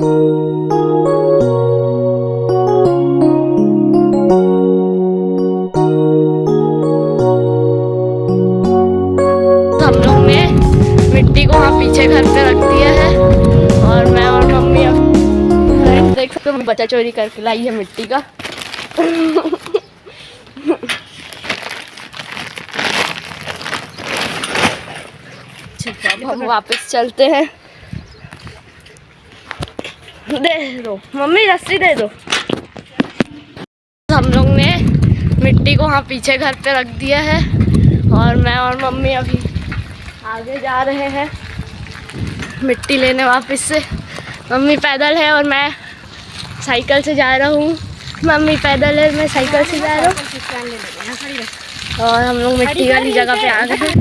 हम लोग ने मिट्टी को वहाँ पीछे घर पे रख दिया है और मैं और मम्मी अब फ्रेंड्स देख सकते हो बच्चा चोरी करके लाई है मिट्टी का। अब हम वापस चलते हैं। दे दो मम्मी, रस्सी दे दो। हम लोग ने मिट्टी को वहाँ पीछे घर पे रख दिया है और मैं और मम्मी अभी आगे जा रहे हैं मिट्टी लेने वापस से। मम्मी पैदल है और मैं साइकिल से जा रहा हूँ। मम्मी पैदल है, मैं साइकिल से जा रहा हूँ और हम लोग मिट्टी वाली जगह पे आ गए हैं।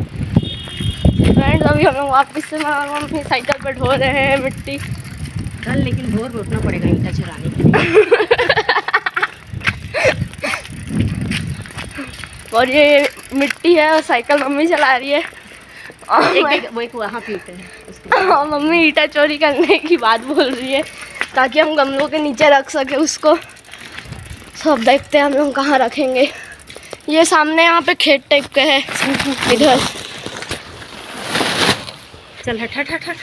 फ्रेंड्स अभी हम लोग वापस से मैं और मम्मी साइकिल पर ढो रहे हैं मिट्टी। कल लेकिन भोर में उठना पड़ेगा ईंटा चुराने के लिए। और ये मिट्टी है और साइकिल मम्मी चला रही है और वो एक वहाँ पीते हैं और मम्मी ईंटा चोरी करने की बात बोल रही है ताकि हम गमलों के नीचे रख सके उसको। सब देखते हैं हम लोग कहाँ रखेंगे। ये सामने यहाँ पे खेत टाइप का है इधर। चल हट हट हट हट।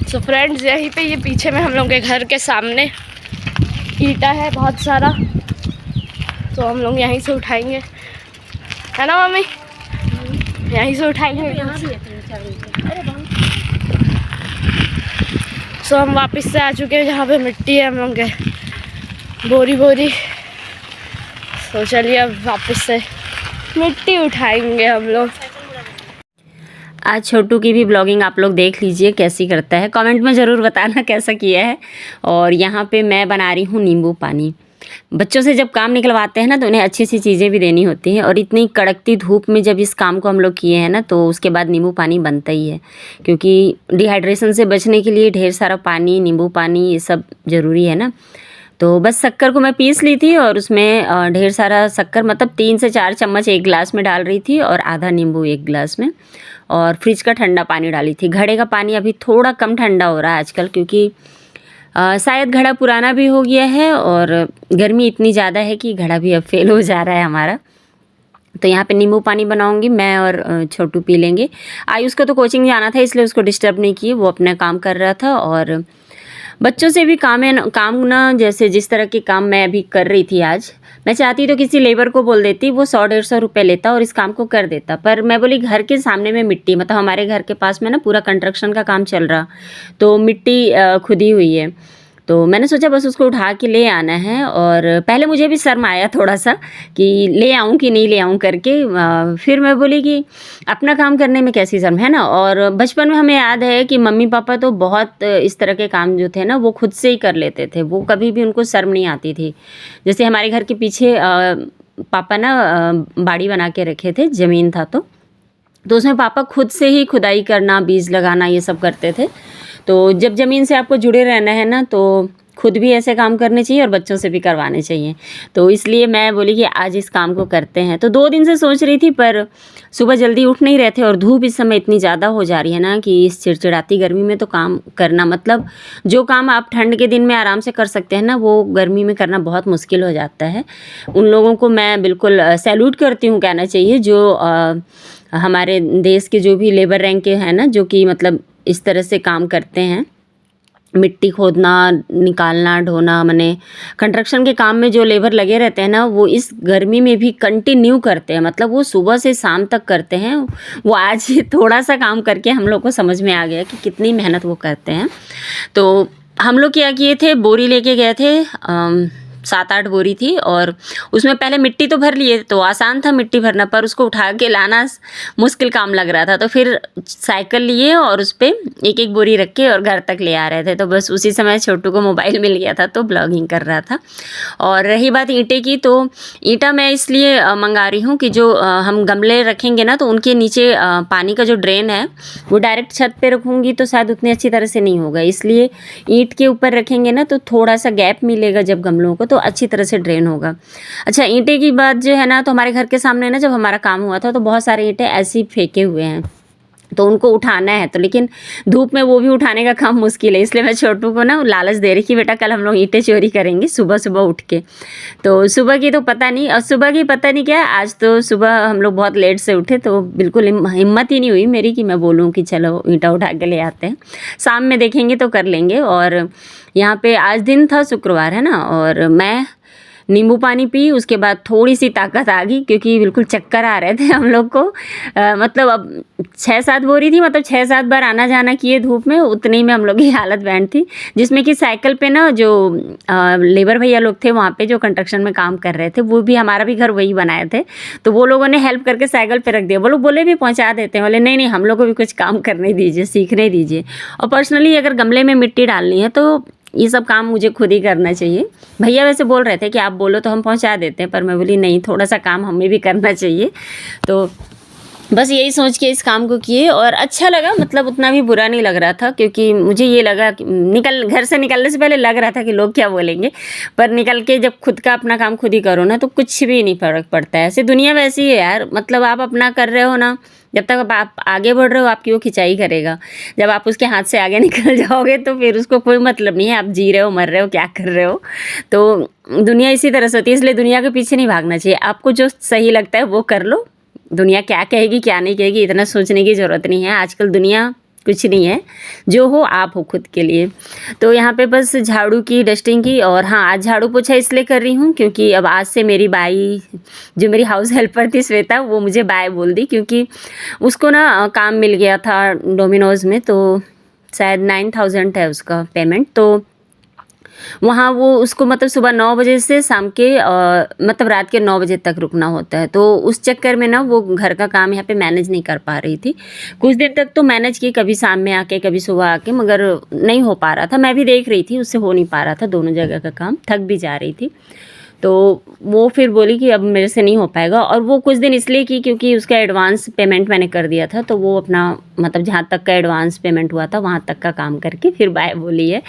सो फ्रेंड्स यहीं पे ये पीछे में हम लोग के घर के सामने ईंटा है बहुत सारा, तो हम लोग यहीं से उठाएंगे, है ना मम्मी? यहीं से उठाएंगे। सो हम वापस से आ चुके हैं जहाँ पे मिट्टी है हम लोग के बोरी बोरी। तो चलिए अब वापस से मिट्टी उठाएंगे हम लोग। आज छोटू की भी ब्लॉगिंग आप लोग देख लीजिए कैसी करता है, कमेंट में ज़रूर बताना कैसा किया है। और यहाँ पे मैं बना रही हूँ नींबू पानी। बच्चों से जब काम निकलवाते हैं ना तो उन्हें अच्छी सी चीज़ें भी देनी होती हैं, और इतनी कड़कती धूप में जब इस काम को हम लोग किए हैं ना तो उसके बाद नींबू पानी बनता ही है, क्योंकि डिहाइड्रेशन से बचने के लिए ढेर सारा पानी, नींबू पानी ये सब ज़रूरी है ना। तो बस शक्कर को मैं पीस ली थी और उसमें ढेर सारा शक्कर मतलब 3 से 4 चम्मच एक गिलास में डाल रही थी और आधा नींबू एक गिलास में, और फ्रिज का ठंडा पानी डाली थी। घड़े का पानी अभी थोड़ा कम ठंडा हो रहा है आजकल, क्योंकि शायद घड़ा पुराना भी हो गया है और गर्मी इतनी ज़्यादा है कि घड़ा भी अब फेल हो जा रहा है हमारा। तो यहाँ पे नींबू पानी बनाऊंगी मैं और छोटू पी लेंगे। आयुष को तो कोचिंग जाना था इसलिए उसको डिस्टर्ब नहीं किए, वो अपना काम कर रहा था। और बच्चों से भी काम ना, जैसे जिस तरह के काम मैं अभी कर रही थी आज, मैं चाहती तो किसी लेबर को बोल देती, वो 100-150 रुपये लेता और इस काम को कर देता। पर मैं बोली घर के सामने में मिट्टी, मतलब हमारे घर के पास में ना पूरा कंस्ट्रक्शन का काम चल रहा, तो मिट्टी खुदी हुई है, तो मैंने सोचा बस उसको उठा के ले आना है। और पहले मुझे भी शर्म आया थोड़ा सा कि ले आऊँ कि नहीं ले आऊँ करके, फिर मैं बोली कि अपना काम करने में कैसी शर्म है ना। और बचपन में हमें याद है कि मम्मी पापा तो बहुत इस तरह के काम जो थे ना वो खुद से ही कर लेते थे, वो कभी भी उनको शर्म नहीं आती थी। जैसे हमारे घर के पीछे पापा ना बाड़ी बना के रखे थे, ज़मीन था तो उसमें पापा खुद से ही खुदाई करना, बीज लगाना ये सब करते थे। तो जब ज़मीन से आपको जुड़े रहना है ना तो खुद भी ऐसे काम करने चाहिए और बच्चों से भी करवाने चाहिए। तो इसलिए मैं बोली कि आज इस काम को करते हैं। तो 2 दिन से सोच रही थी, पर सुबह जल्दी उठ नहीं रहे थे और धूप इस समय इतनी ज़्यादा हो जा रही है ना कि इस चिड़चिड़ाती गर्मी में तो काम करना, मतलब जो काम आप ठंड के दिन में आराम से कर सकते हैं ना वो गर्मी में करना बहुत मुश्किल हो जाता है। उन लोगों को मैं बिल्कुल सैल्यूट करती हूँ, कहना चाहिए, जो हमारे देश के जो भी लेबर रैंक के हैं ना, जो कि मतलब इस तरह से काम करते हैं, मिट्टी खोदना, निकालना, ढोना, माने कंस्ट्रक्शन के काम में जो लेबर लगे रहते हैं ना वो इस गर्मी में भी कंटिन्यू करते हैं, मतलब वो सुबह से शाम तक करते हैं। वो आज थोड़ा सा काम करके हम लोग को समझ में आ गया कि कितनी मेहनत वो करते हैं। तो हम लोग क्या किए थे, बोरी लेके गए थे, 7-8 बोरी थी, और उसमें पहले मिट्टी तो भर लिए, तो आसान था मिट्टी भरना, पर उसको उठा के लाना मुश्किल काम लग रहा था। तो फिर साइकिल लिए और उस पर एक एक बोरी रख के और घर तक ले आ रहे थे। तो बस उसी समय छोटू को मोबाइल मिल गया था तो ब्लॉगिंग कर रहा था। और रही बात ईंटे की, तो ईंटा मैं इसलिए मंगा रही हूँ कि जो हम गमले रखेंगे ना तो उनके नीचे पानी का जो ड्रेन है वो डायरेक्ट छत पे रखूँगी तो शायद उतनी अच्छी तरह से नहीं होगा, इसलिए ईंट के ऊपर रखेंगे ना तो थोड़ा सा गैप मिलेगा जब गमलों को, तो अच्छी तरह से ड्रेन होगा। अच्छा, ईंटे की बात जो है ना, तो हमारे घर के सामने ना जब हमारा काम हुआ था तो बहुत सारे ईंटे ऐसे ही फेंके हुए हैं, तो उनको उठाना है, तो लेकिन धूप में वो भी उठाने का काम मुश्किल है, इसलिए मैं छोटू को ना लालच दे रही कि बेटा कल हम लोग ईंटें चोरी करेंगे सुबह सुबह उठ के। तो सुबह की तो पता नहीं, और सुबह की पता नहीं क्या, आज तो सुबह हम लोग बहुत लेट से उठे, तो बिल्कुल हिम्मत ही नहीं हुई मेरी कि मैं बोलूँ कि चलो ईंटा उठा के ले आते हैं, शाम में देखेंगे तो कर लेंगे। और यहाँ पे आज दिन था, शुक्रवार है ना, और मैं नींबू पानी पी, उसके बाद थोड़ी सी ताकत आ गई क्योंकि बिल्कुल चक्कर आ रहे थे हम लोग को। मतलब अब 6-7 बोरी थी, मतलब 6-7 बार आना जाना किए धूप में, उतनी में हम लोग की हालत बैंड थी। जिसमें कि साइकिल पे ना जो लेबर भैया लोग थे वहाँ पे जो कंस्ट्रक्शन में काम कर रहे थे, वो भी हमारा भी घर वही बनाए थे, तो वो लोगों ने हेल्प करके साइकिल पे रख दिया। वो लोग बोले भी पहुँचा देते हैं, बोले नहीं नहीं हम लोग को भी कुछ काम करने दीजिए, सीखने दीजिए। और पर्सनली अगर गमले में मिट्टी डालनी है तो ये सब काम मुझे खुद ही करना चाहिए। भैया वैसे बोल रहे थे कि आप बोलो तो हम पहुंचा देते हैं, पर मैं बोली नहीं, थोड़ा सा काम हमें भी करना चाहिए। तो बस यही सोच के इस काम को किए और अच्छा लगा, मतलब उतना भी बुरा नहीं लग रहा था, क्योंकि मुझे ये लगा कि घर से निकलने से पहले लग रहा था कि लोग क्या बोलेंगे, पर निकल के जब खुद का अपना काम खुद ही करो ना तो कुछ भी नहीं फ़र्क पड़ता है। ऐसे दुनिया वैसी है यार, मतलब आप अपना कर रहे हो ना, जब तक आप आगे बढ़ रहे हो आपकी वो खिंचाई करेगा, जब आप उसके हाथ से आगे निकल जाओगे तो फिर उसको कोई मतलब नहीं है आप जी रहे हो, मर रहे हो, क्या कर रहे हो। तो दुनिया इसी तरह से होती है, इसलिए दुनिया के पीछे नहीं भागना चाहिए, आपको जो सही लगता है वो कर लो। दुनिया क्या कहेगी क्या नहीं कहेगी इतना सोचने की ज़रूरत नहीं है, आजकल दुनिया कुछ नहीं है, जो हो आप हो खुद के लिए। तो यहाँ पे बस झाड़ू की, डस्टिंग की, और हाँ आज झाड़ू पोछा इसलिए कर रही हूँ क्योंकि अब आज से मेरी बाई, जो मेरी हाउस हेल्पर थी श्वेता, वो मुझे बाय बोल दी, क्योंकि उसको ना काम मिल गया था डोमिनोज़ में, तो शायद 9000 है उसका पेमेंट। तो वहाँ वो उसको मतलब सुबह 9 बजे से शाम के मतलब रात के 9 बजे तक रुकना होता है। तो उस चक्कर में ना वो घर का काम यहाँ पे मैनेज नहीं कर पा रही थी। कुछ दिन तक तो मैनेज की, कभी शाम में आके कभी सुबह आके, मगर नहीं हो पा रहा था। मैं भी देख रही थी, उससे हो नहीं पा रहा था दोनों जगह का काम, थक भी जा रही थी। तो वो फिर बोली कि अब मेरे से नहीं हो पाएगा, और वो कुछ दिन इसलिए की क्योंकि उसका एडवांस पेमेंट मैंने कर दिया था, तो वो अपना मतलब जहाँ तक का एडवांस पेमेंट हुआ था वहाँ तक का काम करके फिर बाय बोली है।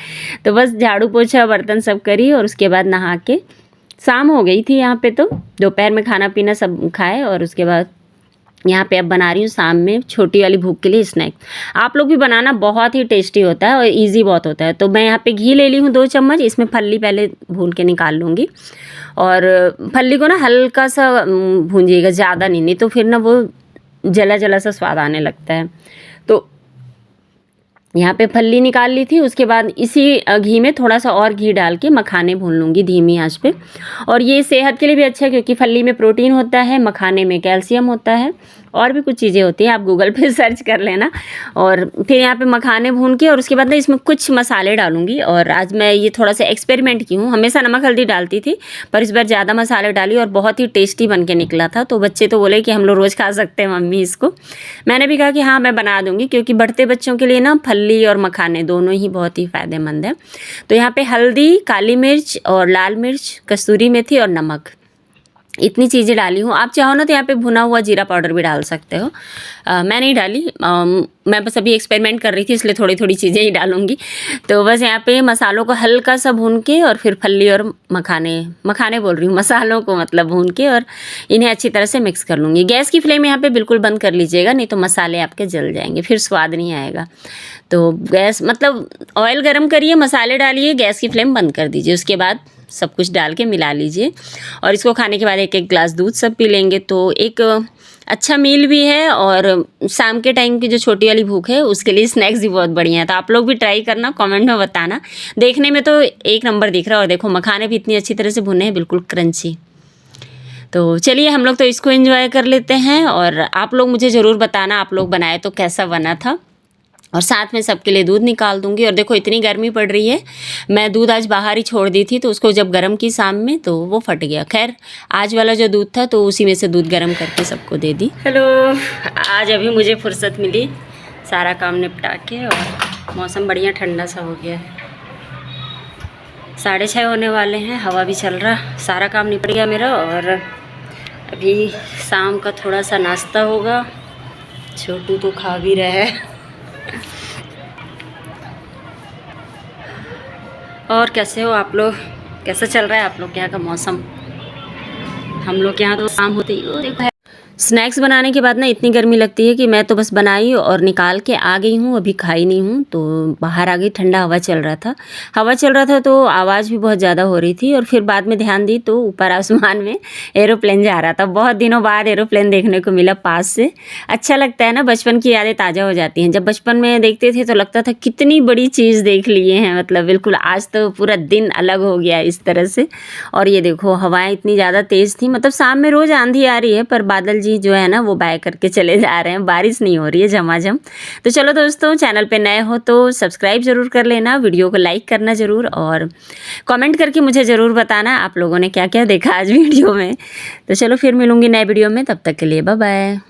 तो बस झाड़ू पोछा बर्तन सब करी और उसके बाद नहा के शाम हो गई थी यहाँ पे। तो दोपहर में खाना पीना सब खाए और उसके बाद यहाँ पे अब बना रही हूँ शाम में छोटी वाली भूख के लिए स्नैक। आप लोग भी बनाना, बहुत ही टेस्टी होता है और इजी बहुत होता है। तो मैं यहाँ पे घी ले ली हूँ 2 चम्मच, इसमें फल्ली पहले भून के निकाल लूँगी, और फल्ली को ना हल्का सा भूंजिएगा, ज़्यादा नहीं तो फिर ना वो जला जला सा स्वाद आने लगता है। तो यहाँ पे फल्ली निकाल ली थी, उसके बाद इसी घी में थोड़ा सा और घी डाल के मखाने भून लूँगी धीमी आंच पे। और ये सेहत के लिए भी अच्छा है क्योंकि फल्ली में प्रोटीन होता है, मखाने में कैल्शियम होता है, और भी कुछ चीज़ें होती हैं, आप गूगल पे सर्च कर लेना। और फिर यहाँ पे मखाने भून के और उसके बाद ना इसमें कुछ मसाले डालूंगी। और आज मैं ये थोड़ा सा एक्सपेरिमेंट की हूँ, हमेशा नमक हल्दी डालती थी पर इस बार ज़्यादा मसाले डाली और बहुत ही टेस्टी बन के निकला था। तो बच्चे तो बोले कि हम लोग रोज़ खा सकते हैं मम्मी इसको। मैंने भी कहा कि हाँ मैं बना दूँगी, क्योंकि बढ़ते बच्चों के लिए ना फल्ली और मखाने दोनों ही बहुत ही फ़ायदेमंद है। तो यहाँ पर हल्दी, काली मिर्च और लाल मिर्च, कसूरी मेथी और नमक, इतनी चीज़ें डाली हूँ। आप चाहो ना तो यहाँ पे भुना हुआ जीरा पाउडर भी डाल सकते हो, मैं नहीं डाली, मैं बस अभी एक्सपेरिमेंट कर रही थी इसलिए थोड़ी थोड़ी चीज़ें ही डालूँगी। तो बस यहाँ पे मसालों को हल्का सा भून के और फिर फल्ली और मखाने बोल रही हूँ, मसालों को मतलब भून के और इन्हें अच्छी तरह से मिक्स कर लूँगी। गैस की फ्लेम यहाँ पे बिल्कुल बंद कर लीजिएगा, नहीं तो मसाले आपके जल जाएंगे, फिर स्वाद नहीं आएगा। तो गैस मतलब ऑयल गर्म करिए, मसाले डालिए, गैस की फ्लेम बंद कर दीजिए, उसके बाद सब कुछ डाल के मिला लीजिए। और इसको खाने के बाद 1-1 ग्लास दूध सब पी लेंगे तो एक अच्छा मील भी है, और शाम के टाइम की जो छोटी वाली भूख है उसके लिए स्नैक्स भी बहुत बढ़िया है। तो आप लोग भी ट्राई करना, कमेंट में बताना। देखने में तो एक नंबर दिख रहा है, और देखो मखाने भी इतनी अच्छी तरह से भुने हैं, बिल्कुल क्रंची। तो चलिए हम लोग तो इसको एंजॉय कर लेते हैं, और आप लोग मुझे ज़रूर बताना आप लोग बनाए तो कैसा बना था। और साथ में सबके लिए दूध निकाल दूंगी। और देखो इतनी गर्मी पड़ रही है, मैं दूध आज बाहर ही छोड़ दी थी, तो उसको जब गर्म की शाम में तो वो फट गया। खैर आज वाला जो दूध था तो उसी में से दूध गर्म करके सबको दे दी। हेलो, आज अभी मुझे फुर्सत मिली सारा काम निपटा के, और मौसम बढ़िया ठंडा सा हो गया है। 6:30 होने वाले हैं, हवा भी चल रहा, सारा काम निपट गया मेरा। और अभी शाम का थोड़ा सा नाश्ता होगा, छोटू तो खा भी रहा है। और कैसे हो आप लोग, कैसा चल रहा है आप लोग के यहाँ का मौसम? हम लोग के यहाँ तो शाम होते ही देखो स्नैक्स बनाने के बाद ना इतनी गर्मी लगती है कि मैं तो बस बनाई और निकाल के आ गई हूँ, अभी खाई नहीं हूँ। तो बाहर आ गई, ठंडा हवा चल रहा था तो आवाज़ भी बहुत ज़्यादा हो रही थी। और फिर बाद में ध्यान दी तो ऊपर आसमान में एरोप्लेन जा रहा था। बहुत दिनों बाद एरोप्लेन देखने को मिला पास से। अच्छा लगता है ना, बचपन की यादें ताज़ा हो जाती हैं। जब बचपन में देखते थे तो लगता था कितनी बड़ी चीज़ देख लिए हैं, मतलब बिल्कुल। आज तो पूरा दिन अलग हो गया इस तरह से। और ये देखो हवाएं इतनी ज़्यादा तेज़ थी, मतलब शाम में रोज़ आंधी आ रही है पर बादल जी जो है ना वो बाय करके चले जा रहे हैं, बारिश नहीं हो रही है झमाझम। तो चलो दोस्तों, चैनल पे नए हो तो सब्सक्राइब ज़रूर कर लेना, वीडियो को लाइक करना ज़रूर और कमेंट करके मुझे ज़रूर बताना आप लोगों ने क्या क्या देखा आज वीडियो में। तो चलो फिर मिलूँगी नए वीडियो में, तब तक के लिए बाय बाय।